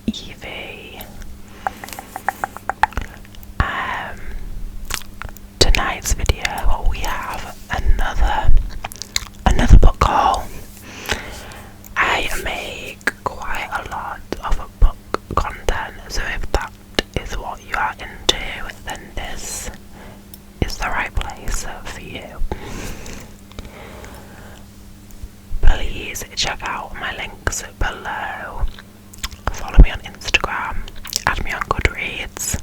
Evie. Tonight's video we have another book haul. I make quite a lot of book content, so if that is what you are into, then this is the right place for you. Please check out my links below. Follow me on Instagram, add me on Goodreads.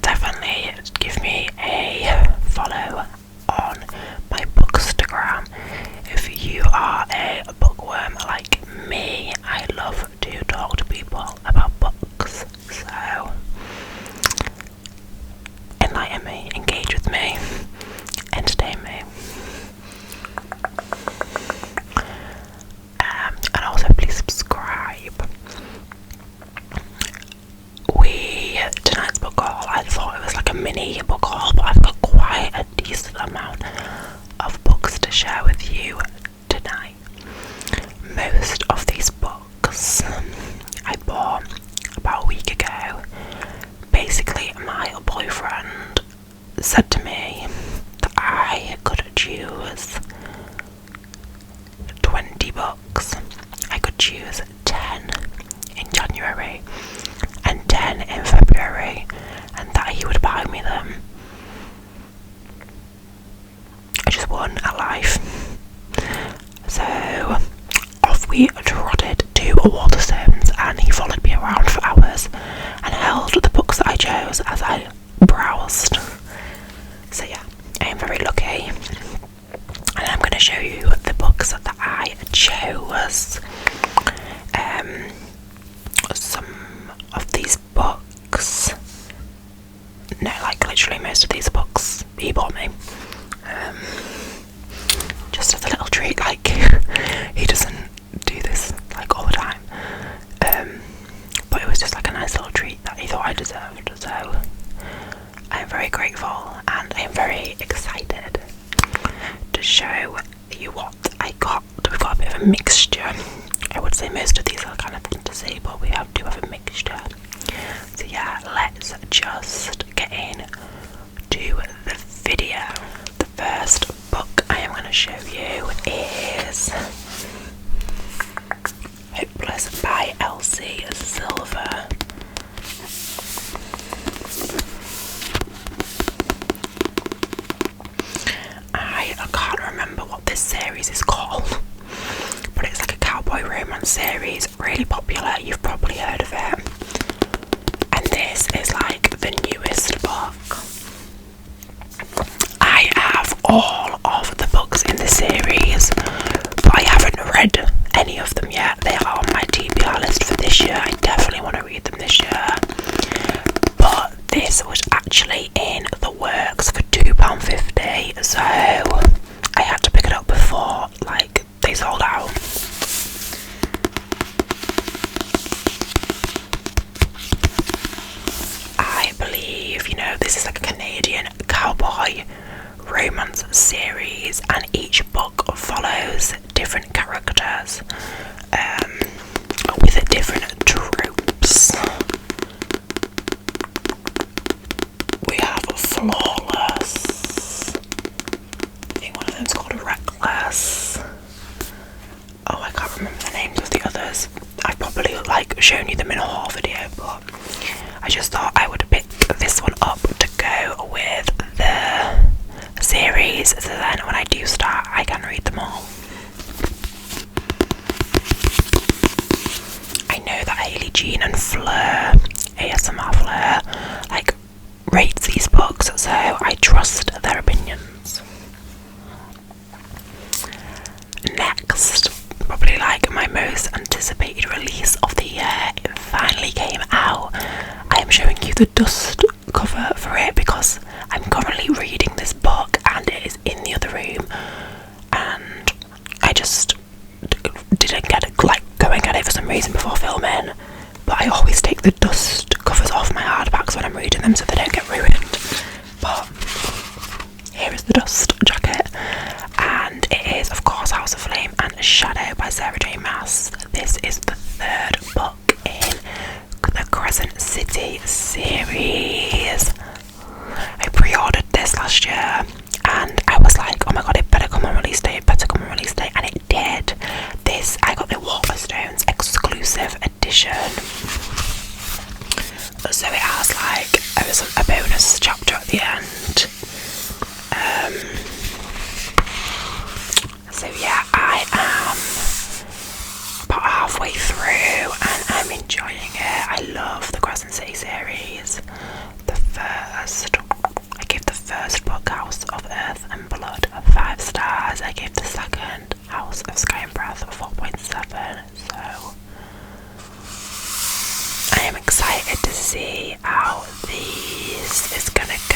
Definitely give me a follow on my Bookstagram. If you are a bookworm like me, I love to talk to people about books. So enlighten me, engage with me, entertain me. And also please subscribe. Tonight's book haul, I thought it was like a mini book haul, but I've got quite a decent amount of books to share with you tonight. Most of these books I bought about a week ago. Basically, my boyfriend said to me that I could choose 20 books. I could choose 10 in January and 10 in February, and that he would buy me them. I just won at life. So off we trotted to Waterstones, and he followed me around for hours and held the books that I chose as I browsed. So yeah, I am very lucky, and I'm going to show you the books that I chose. Some of these books, no, like literally most of these books he bought me, just as a little treat. Like, he doesn't do this like all the time, but it was just like a nice little treat that he thought I deserved. So I am very grateful, and I am very excited to show you what I got. We've got a bit of a mixture. I would say most of these are kind of fantasy, but we do have a mixture. So yeah, let's just get in to the video. The first book I am going to show you is Hopeless by Elsie Silver. I can't remember what this series is called, but it's like a cowboy romance series, really popular. You've probably heard of it. And this is like the newest book. I have all of the books in the series, but I haven't read any of them yet. They are on my TBR list for this year. I definitely want to read them this year. But this was actually in the works for £2.50, so I had to pick it up before like they sold out. I believe, this is like a Canadian cowboy romance series, and each book follows different characters with different tropes. We have Flawless. I think one of them's called Reckless. Oh, I can't remember the names of the others. I've probably shown you them in a haul video, but I just thought I would pick this one up to go with the series, so then when I do start I can read them all. I know that Hayley Jean and Fleur, ASMR Fleur, rates these books, so I trust their opinions. Next, probably my most anticipated release of the year, it finally came out. I am showing you the dust cover for it because I'm currently reading this book and it is in the other room, and I just didn't go and get it for some reason before filming, but I always take the dust covers off my hardbacks when I'm reading them so they don't get ruined. But here is the dust jacket, and it is of course House of Flame and Shadow by Sarah J Maas. This is the third book edition. So it has like a bonus chapter at the end. So yeah, I am about halfway through and I'm enjoying it. I love the Crescent City series. I gave the first book, House of Earth and Blood, 5 stars. I gave the second, House of Sky and Breath, 4.7. So I am excited to see how this is gonna go.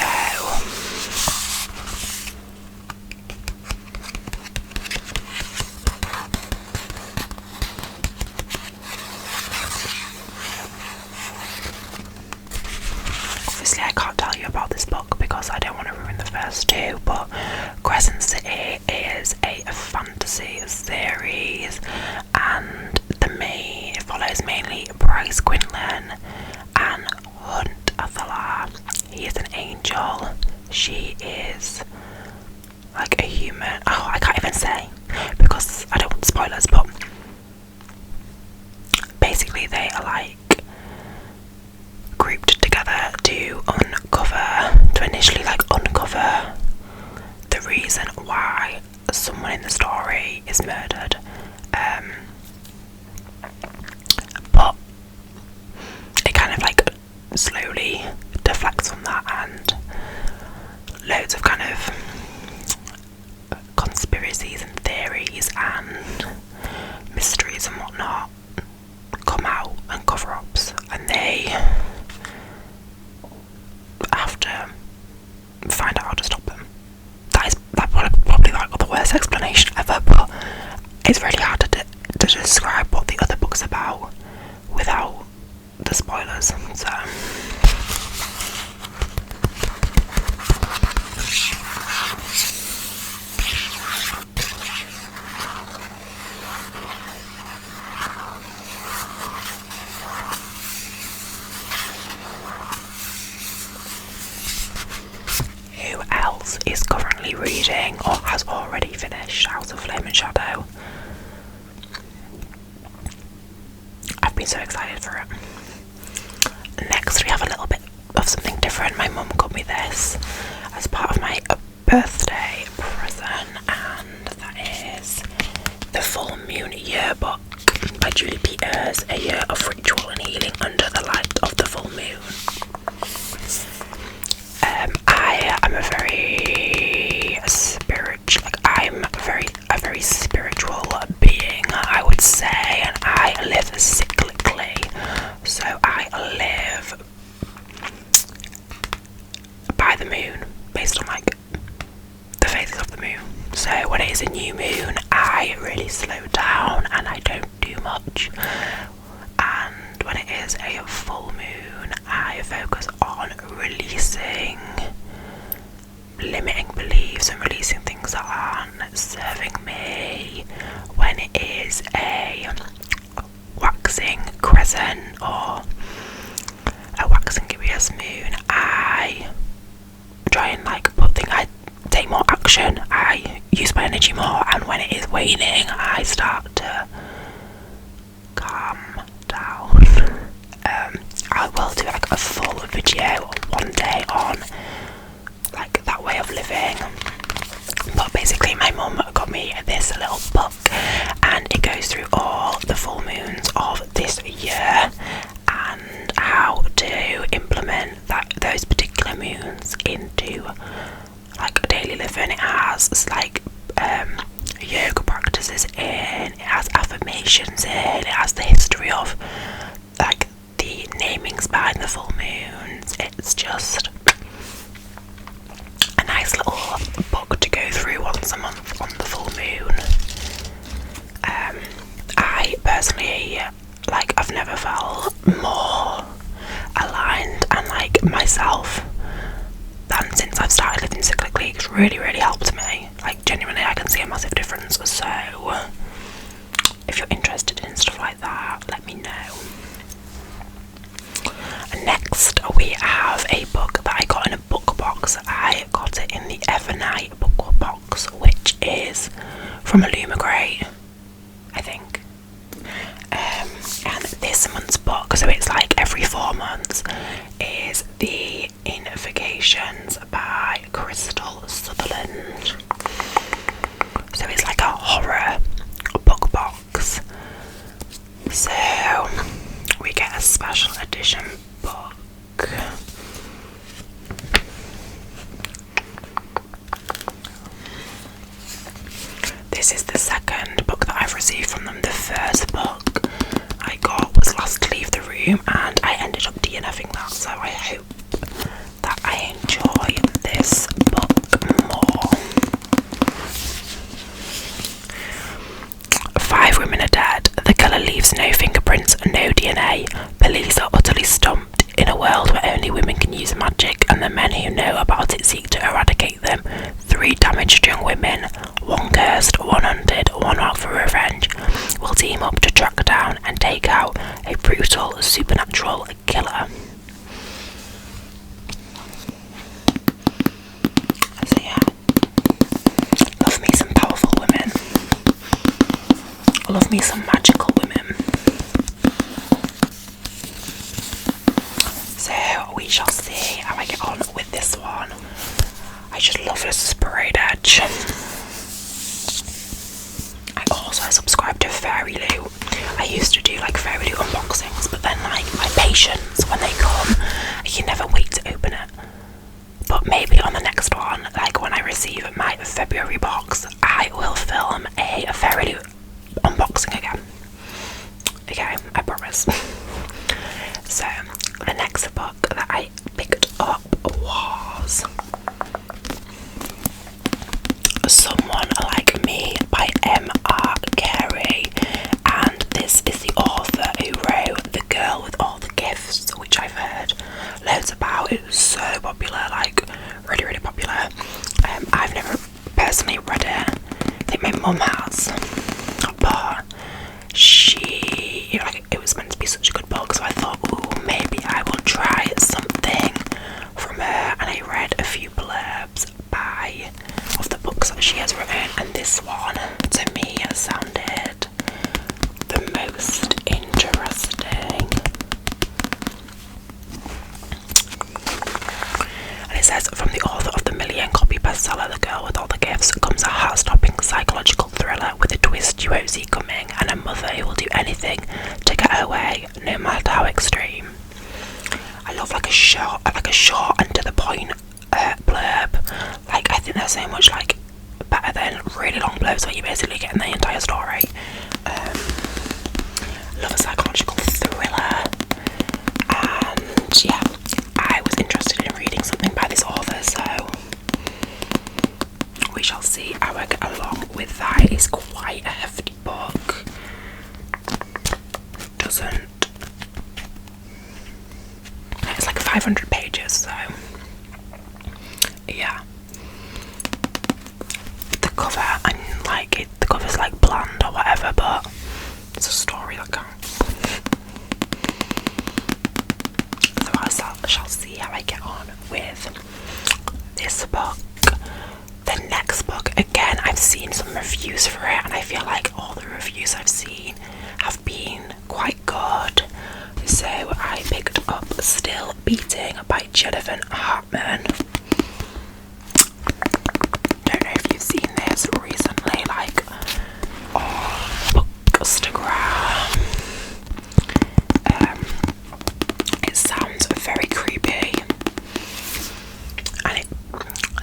Obviously I can't tell you about this book because I don't want to ruin the first 2, but Crescent City is a fantasy series and it follows mainly Bryce Quinlan and Hunt Athalar. He is an angel, she is like a human. Oh, I can't even say because I don't want spoilers, but basically they are like grouped together to initially uncover the reason why someone in the story is murdered. But it kind of slowly deflects from that, and loads of kind of conspiracies and theories and mysteries and whatnot come out, and cover-ups, and they have to find out how to stop them. That's probably the worst explanation ever, but it's really hard to describe what the other book's about without the spoilers. So who else is currently reading or has already finished House of Flame and Shadow? I've been so excited for it. Next we have a little bit of something different. My mum got me this as part of my birthday present, and that is The Full Moon Yearbook by Julie Peters, a year of ritual and healing under the light of the full moon. I am a very spiritual being, I would say, and I live cyclically. So I live by the moon, based on the phases of the moon. So when it is a new moon, I really slow down and I don't do much. And when it is a full moon, I focus on limiting beliefs and releasing things that aren't serving me. When it is a waxing crescent or a waxing gibbous moon, I try and I take more action, I use my energy more, and when it is waning, I start to calm down. I will do a full video one day on that way of living, but basically my mum got me this little book and it goes through all the full moons of this year and how to implement those particular moons into daily living. It has yoga practices in, it has affirmations in, it has the history of the namings behind the full moons. It's just a nice little book to go through once a month on the full moon. I personally I've never felt more aligned and myself than since I've started living cyclically. It's really helped me. Genuinely, I can see a massive difference. So if you're interested in stuff like that, let me know. Next we have a book that I got in a book box. I got it in the Evernight book box, which is from Illumicrate, I think. And this twice a month's book, so it's like every 4 months, is The Invocations by Crystal Sutherland. So it's like a horror book box. So we get a special edition book. This is the second book that I've received from them. The first book I got was Last to Leave the Room, and I ended up DNFing that, so I hope that I enjoy this book more. 5 women are dead. The killer leaves no fingerprints and no DNA. Police are utterly stumped. In a world where only women can use magic and the men who know about it seek to eradicate them, 3 damaged young women, one cursed, one hunted, one out for revenge, will team up to track down and take out a brutal supernatural killer. So yeah, love me some powerful women. Love me some magical women. So we shall see how I get on with this one. I just love a sprayed edge. I also subscribe to Fairy Lou. I used to do like Fairy Lou unboxings, but then like my patience when they come, I can never wait to open it. But maybe on the next one, like when I receive my February box, I will film a Fairy Lou unboxing again. Okay, I promise. So the next book that I picked up was Someone Like Me by M.R. Carey, and this is the author who wrote The Girl with All the Gifts, which I've heard loads about. It was so popular, like really, really popular. I've never personally read it. I think my mum has, but it was meant to be such a good book, so I thought, ooh, maybe I will try something from her. And I read a few blurbs of the books that she has written, and this one to me sounded the most interesting. And it says, from the author of the million-copy bestseller The Girl with All the Gifts comes a heart-stopping psychological thriller with a twist you won't see coming, and a mother who will do anything to get her way, no matter how extreme. I love like a short and to the point blurb. Like, I think they're so much like better than really long blurbs where you're basically getting the entire story. Love a psychological thriller, and yeah, I was interested in reading something by this author, so we shall see how I get along with that. It's quite a hefty book. It's like 500 pages, so yeah. The cover, I'm like it. The cover's like bland or whatever, but it's a story that counts. So I shall see how I get on with this book. The next book, again, I've seen some reviews for it, and I feel like all the reviews I've seen have been quite good. So I picked up Still Beating by Jennifer Hartman. Don't know if you've seen this recently, like on Bookstagram. It sounds very creepy, and it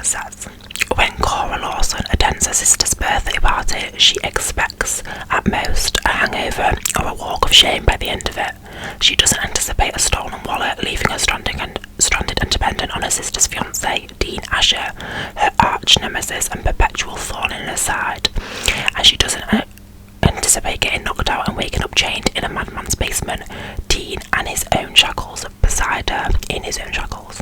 says, when Cora Lawson attends her sister's birthday party, she expects at most a hangover or a walk of shame by the end of it. She doesn't anticipate a stolen wallet, leaving her stranded and dependent on her sister's fiance, Dean Asher, her arch nemesis and perpetual thorn in her side. And she doesn't anticipate getting knocked out and waking up chained in a madman's basement, Dean and his own shackles beside her in his own shackles.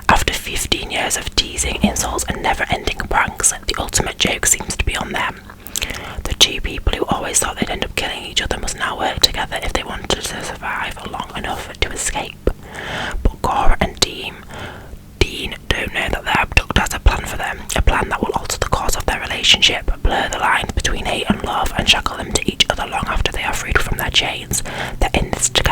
After 15 years of teasing, insults and never-ending pranks, the ultimate joke seems to be on them. The two people who always thought they'd end up killing each other must now work together if they wanted to survive long enough to escape. But Cora and Dean don't know that their abductor has a plan for them, a plan that will alter the course of their relationship, blur the lines between hate and love, and shackle them to each other long after they are freed from their chains. They're in this together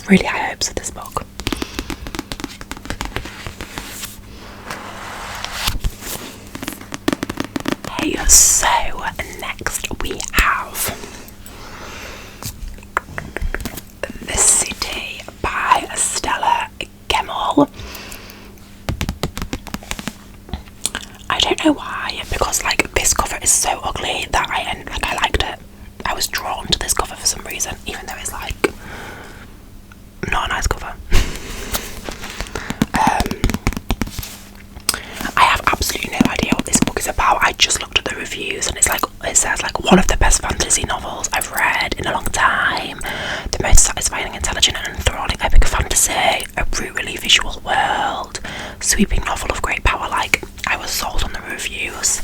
really high hopes for this book. Okay, so next we have The City by Stella Gemmell. I don't know why, because like this cover is so ugly that I liked it. I was drawn to this cover for some reason, even though it's like not a nice cover. I have absolutely no idea what this book is about. I just looked at the reviews and it says like one of the best fantasy novels I've read in a long time, the most satisfying, intelligent and enthralling epic fantasy, a brutally visual world, sweeping novel of great power. Like, I was sold on the reviews.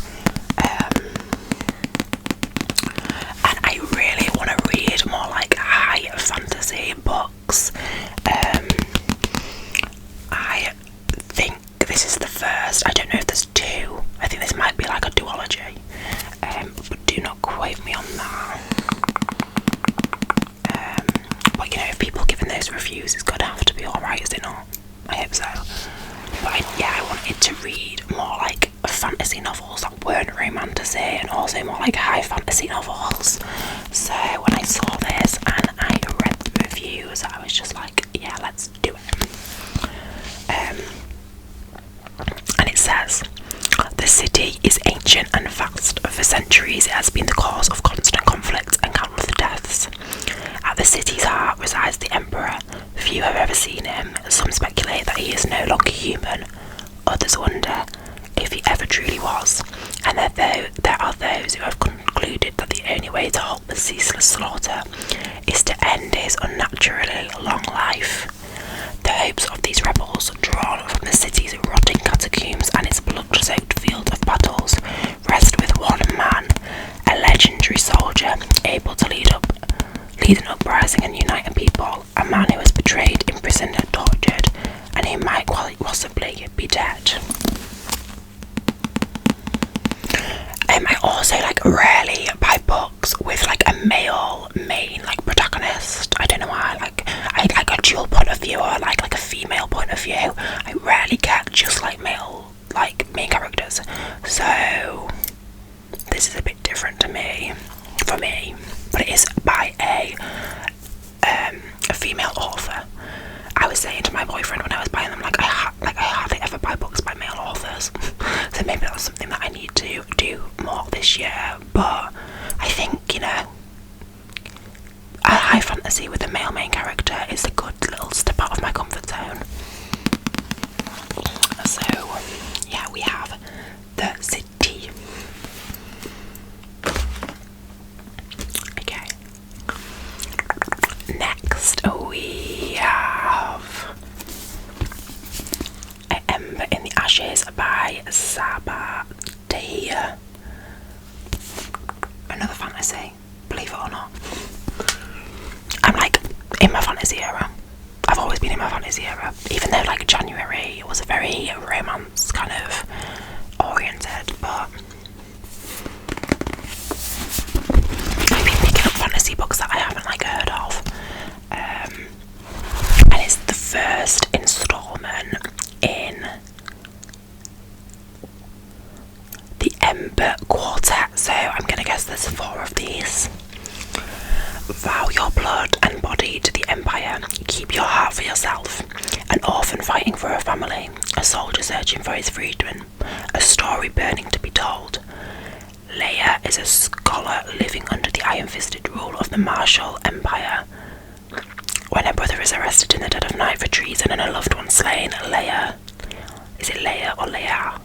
And I really want to read more like high fantasy books. I think this is the first. I don't know if there's two. I think this might be like a duology. But do not quote me on that. But you know, if people giving those reviews, it's gonna have to be alright, is it not? I hope so. But I wanted to read more like fantasy novels that weren't romantasy, and also more like high fantasy novels. So when I saw this and I read the reviews, I was just like, yeah, let's do it. And it says, the city is ancient and vast. For centuries it has been the cause of constant conflict and countless deaths. At the city's heart resides the Emperor. Few have ever seen him. Some speculate that he is no longer human. Others wonder if he ever truly was. And there are those who have concluded that the only way to halt the ceaseless slaughter is to end his unnaturally long life. The hopes of these rebels, drawn from the city's rotting catacombs and its blood-soaked field of battles, rest with one man, a legendary soldier able to lead an uprising and unite a people, a man who was betrayed, imprisoned and tortured, and who might quite possibly be dead. I also rarely buy books with like a male main protagonist. I don't know why. I like a dual point of view, or like a female point of view. I rarely get just male main characters. So this is a bit different for me. But it is by a female author. I was saying to my boyfriend when I was buying them, I hardly ever buy books by male authors. So maybe that's something that I need to do more this year. But I think, a high fantasy with a male main character is a good little step out of my comfort zone. So yeah, we have The City. Okay. Next we have Ember in the Ashes by Sabati. Another fantasy, believe it or not. I'm in my fantasy era. I've always been in my fantasy era, even though January was a very romance kind of oriented, but I've been picking up fantasy books that I haven't heard of. And it's the first installment in the Ember Quartet, so I'm gonna guess there's 4 of these. Vow your blood and body to the Empire. Keep your heart for yourself. An orphan fighting for a family. A soldier searching for his freedom. A story burning to be told. Leia is a scholar living under the iron-fisted rule of the martial Empire. When her brother is arrested in the dead of night for treason and a loved one slain, Leia, is it Leia or Leia,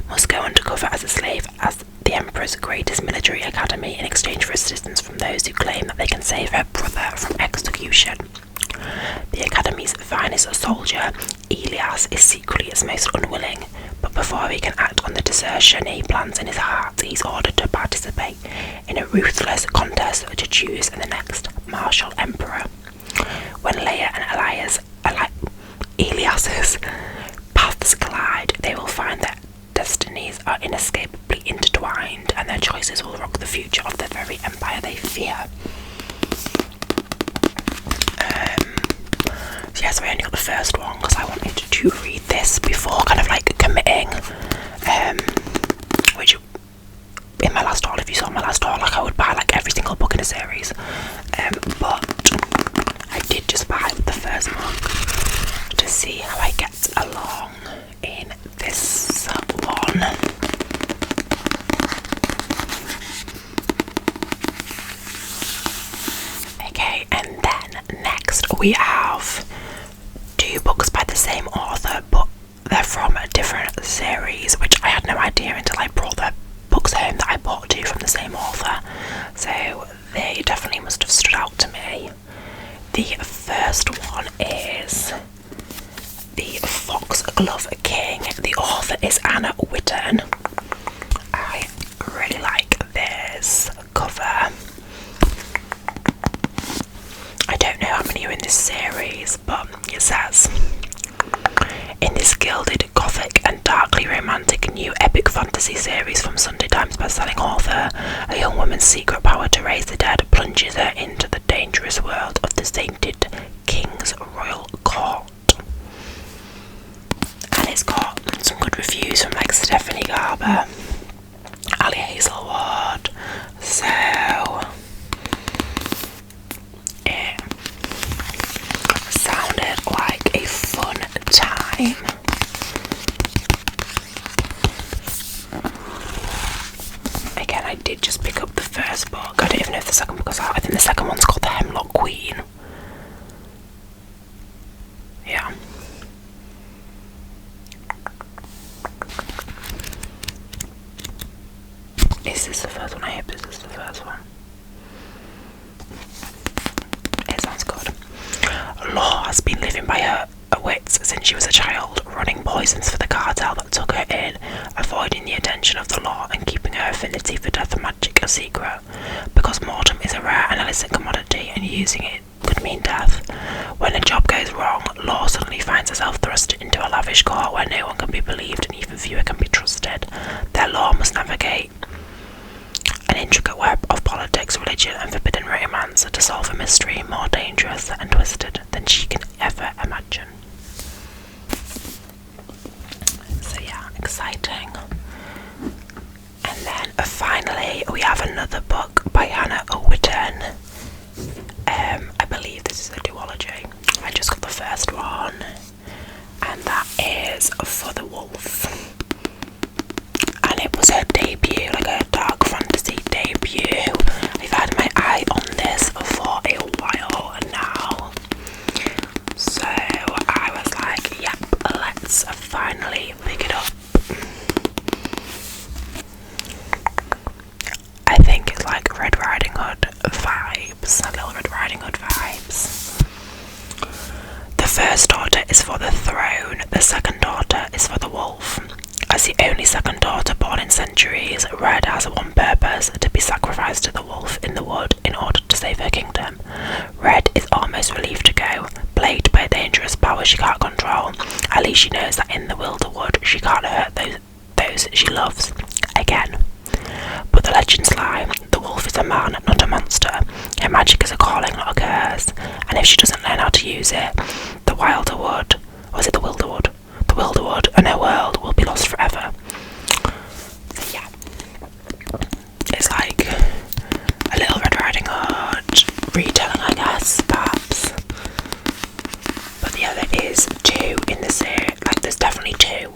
must go undercover as a slave as the Emperor's greatest military academy in exchange for assistance from those who claim that they can save her brother from execution. The Academy's finest soldier, Elias, is secretly its most unwilling, but before he can act on the desertion he plans in his heart, he's ordered to participate in a ruthless contest to choose the next martial emperor. When Leia and Elias's paths collide, they will find that destinies are inescapably intertwined, and their choices will rock the future of the very empire they fear. so I only got the first one because I wanted to read this before kind of like committing, which in my last haul, if you saw my last haul, like I would buy like every single book in a series, but I did just buy the first book to see how I get along in this one. Okay, and then next we have 2 books by the same author, but they're from a different series, which I had no idea until I brought the books home that I bought 2 from the same author. So they definitely must have stood out to me. The first one is The Foxglove King. The author is Anna Whitten. I really like this cover. I don't know how many are in this series, but it says, in this gilded, gothic and darkly romantic new epic fantasy series from Sunday Times bestselling author, a young woman's secret power to raise the dead plunges her into the dangerous world of the sainted King's royal court. And it's got some good reviews from like Stephanie Garber, Ali Hazelwood, so it sounded like a fun time. Again, I did just pick up the first book. I don't even know if the second book is out. I think the second one's called The Hemlock Queen. Yeah. Is this the first one? I hope this is the first one. It sounds good. Law has been living by her wits since she was a child, running poisons for the cartel that took her in, avoiding the attention of the law and keeping her affinity for death and magic a secret. Because mortem is a rare and illicit commodity and using it could mean death. When a job goes wrong, Law suddenly finds herself thrust into a lavish court where no one can be believed and even fewer can be trusted. Their Law must navigate an intricate web of politics, religion and forbidden romance to solve a mystery more dangerous and twisted than she can ever imagine. So yeah, exciting. And then finally we have another book by Anna Whitten. I believe this is a duology. I just got the first one, and that is For the Wolf. And it was her debut, like a dark fantasy debut. I've had my eye on this for a while now, so I was like, yep, let's finally pick it up. I think it's like Red Riding Hood vibes, little Red Riding Hood vibes. The first daughter is for the throne, the second daughter is for the wolf. As the only second daughter born in centuries, Red has one purpose: to be sacrificed to the wolf in the wood in order to save her kingdom. Red is almost relieved to go, plagued by a dangerous power she can't control. At least she knows that in the wilder wood she can't hurt those she loves again. But the legends lie. The wolf is a man, not a monster. Her magic is a calling, not a curse. And if she doesn't learn how to use it, the wilder wood, or is it the wilder wood? The wilder wood and her world will be lost forever. So yeah, it's like a little Red Riding Hood retelling, I guess, perhaps. But yeah, there is 2 in the series. Like, there's definitely 2.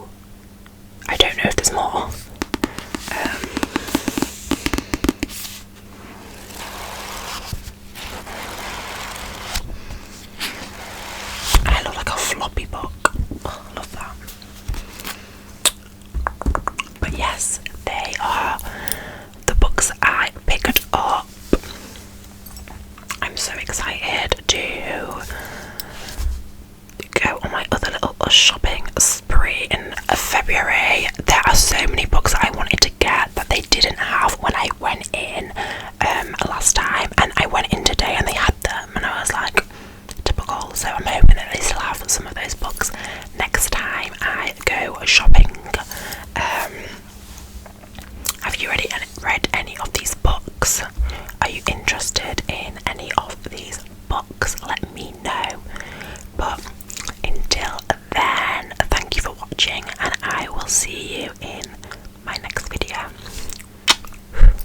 I don't know if there's more. I look like a floppy book. Oh, I love that. But yes, they are the books I picked up. I'm so excited to go on my other little shopping spree in February. There are so many books I wanted to get that they didn't have when I went in last time, and I went in today and they had them, and I was like, typical. So I'm hoping that they still have some of those books next time I go shopping. Have you read any of these books?